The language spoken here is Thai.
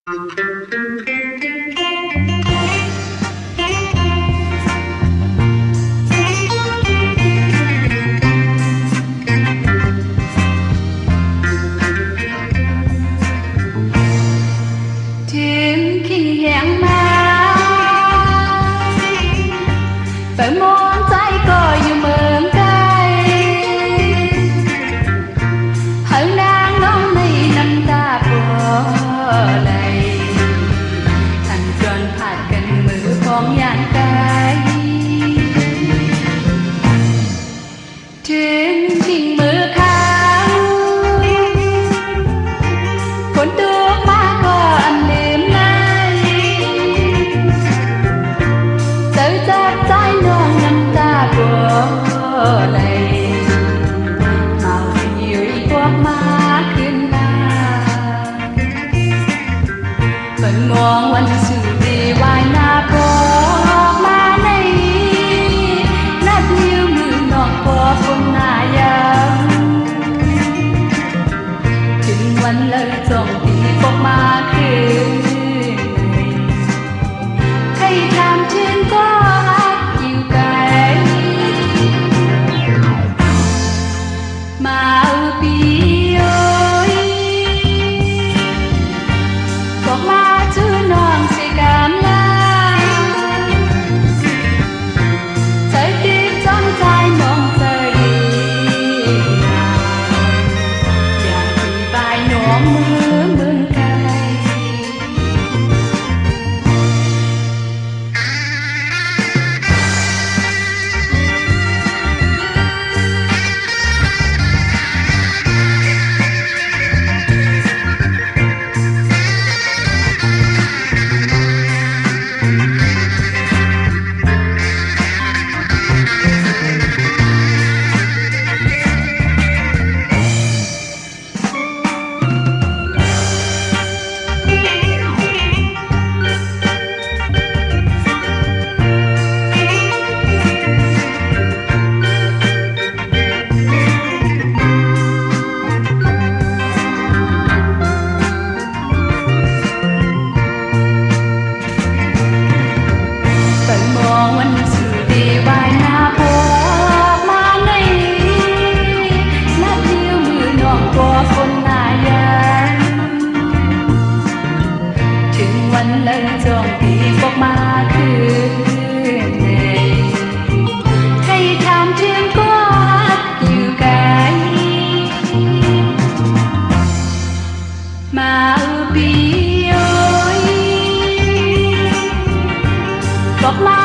แต่มองใจก็อยู่เมืองไกลหางนางน้องในน้ำตาปวดไหลทันจนผาดกันมือของยานไกลถึงทิ้งมือเขาฝนตกมาก็อันลืมไม่เจอจากใจน้องน้ำตาปวดไหลเมาอยู่อีกพวกมาขึ้นมาเปิดมองวันสุดดีวายหน้าพอมาในนับนิ้วมือน้องพอคนหน้ายังถึงวันเลยจงตีพวกมาขึ้นให้ทำถึงก็อยู่ไกลมาปีโอยบอกมาชื่อน้องสิกำลาใจติดจนใจน้องใจอยากที่บายน้องมือไกลวันสุดดีวายหน้าพอมาในนับนิ้วมือน้องก็คนหน้ายังถึงวันเลยจองตีบอกมาคืนให้ทำถึงก็อยู่ไกลมาปีโอยบอกมา